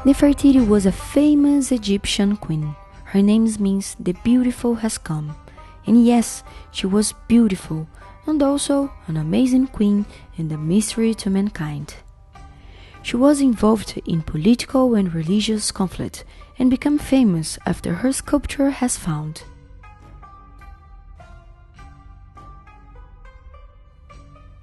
Nefertiti was a famous Egyptian queen. Her name means the beautiful has come. And yes, she was beautiful and also an amazing queen and a mystery to mankind. She was involved in political and religious conflict and became famous after her sculpture has found.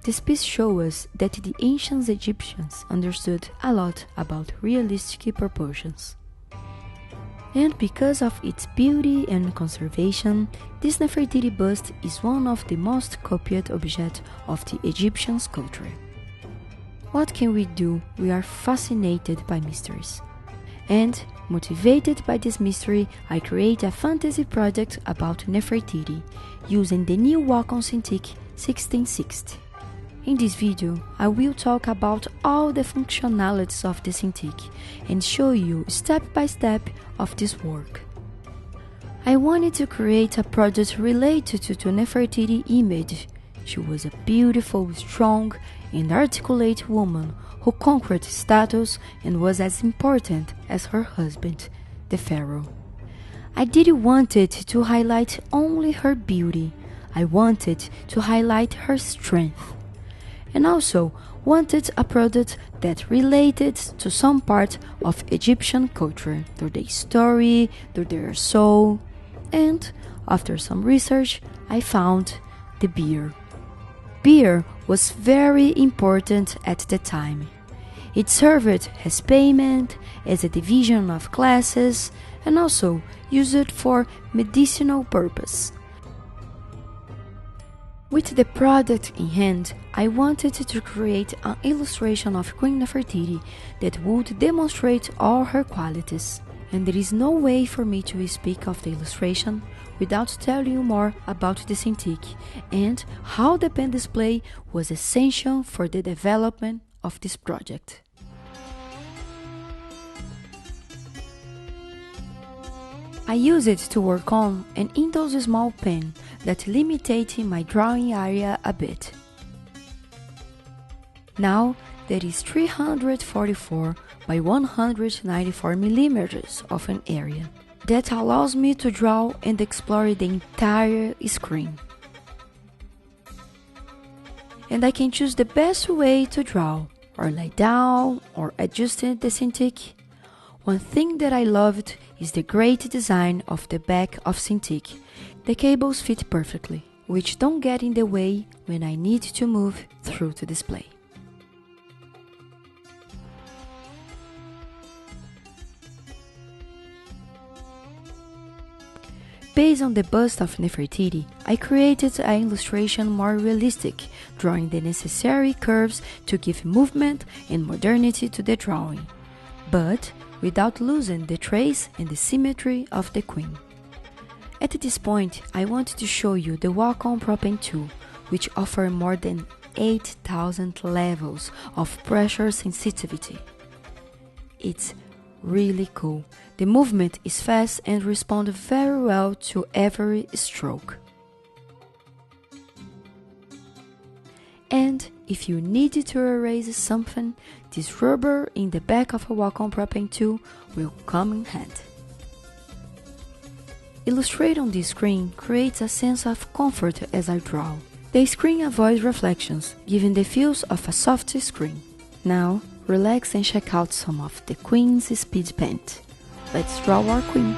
This piece shows us that the ancient Egyptians understood a lot about realistic proportions. And because of its beauty and conservation, this Nefertiti bust is one of the most copied objects of the Egyptian culture. What can we do? We are fascinated by mysteries. And, motivated by this mystery, I create a fantasy project about Nefertiti, using the new Wacom Cintiq 1660. In this video, I will talk about all the functionalities of the Cintiq and show you step by step of this work. I wanted to create a project related to Nefertiti image. She was a beautiful, strong, and articulate woman who conquered status and was as important as her husband, the pharaoh. I didn't want it to highlight only her beauty. I wanted to highlight her strength. And also wanted a product that related to some part of Egyptian culture, through their story, through their soul. And after some research, I found the beer. Beer was very important at the time. It served as payment, as a division of classes, and also used for medicinal purpose. With the product in hand, I wanted to create an illustration of Queen Nefertiti that would demonstrate all her qualities. And there is no way for me to speak of the illustration without telling you more about the Cintiq and how the pen display was essential for the development of this project. I use it to work on and in those small pen that limited my drawing area a bit. Now there is 344 by 194 millimeters of an area that allows me to draw and explore the entire screen. And I can choose the best way to draw, or lie down, or adjust the Cintiq. One thing that I loved is the great design of the back of Cintiq. The cables fit perfectly, which don't get in the way when I need to move through the display. Based on the bust of Nefertiti, I created an illustration more realistic, drawing the necessary curves to give movement and modernity to the drawing, but without losing the trace and the symmetry of the queen. At this point, I wanted to show you the Wacom Pro Pen tool, which offers more than 8,000 levels of pressure sensitivity. It's really cool. The movement is fast and responds very well to every stroke. And if you need to erase something, this rubber in the back of a Wacom Pro Pen tool will come in handy. Illustrate on the screen creates a sense of comfort as I draw. The screen avoids reflections, giving the feels of a soft screen. Now, relax and check out some of the Queen's speed paint. Let's draw our queen.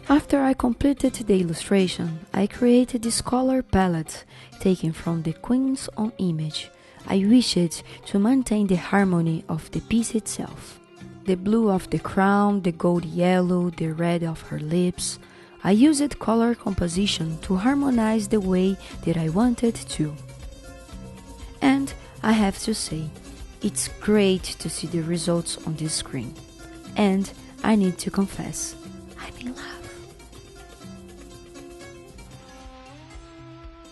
After I completed the illustration, I created this color palette taken from the Queen's own image. I wished to maintain the harmony of the piece itself. The blue of the crown, the gold yellow, the red of her lips. I used color composition to harmonize the way that I wanted to. And I have to say, it's great to see the results on this screen. And I need to confess, I'm in love.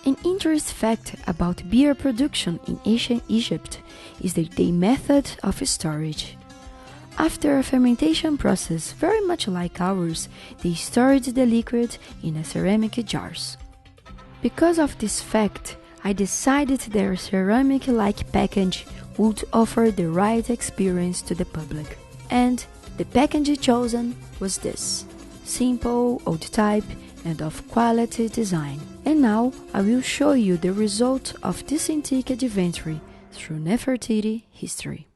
An interesting fact about beer production in ancient Egypt is the method of storage. After a fermentation process very much like ours, they stored the liquid in ceramic jars. Because of this fact, I decided their ceramic-like package would offer the right experience to the public. And the package chosen was this: simple, old type, and of quality design. And now I will show you the result of this Cintiq adventure through Nefertiti history.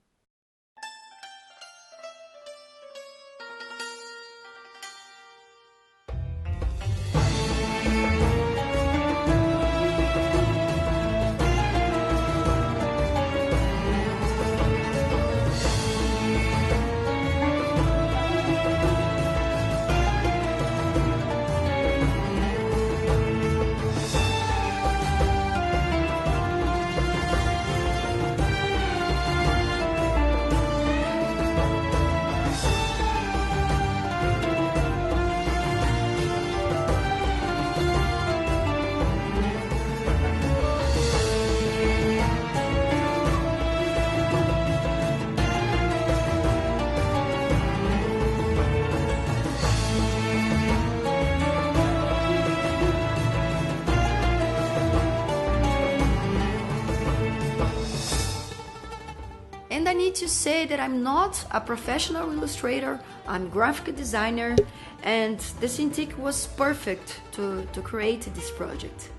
And I need to say that I'm not a professional illustrator, I'm a graphic designer, and the Cintiq was perfect to create this project.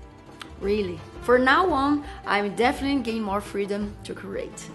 Really. For now on, I'm definitely getting more freedom to create.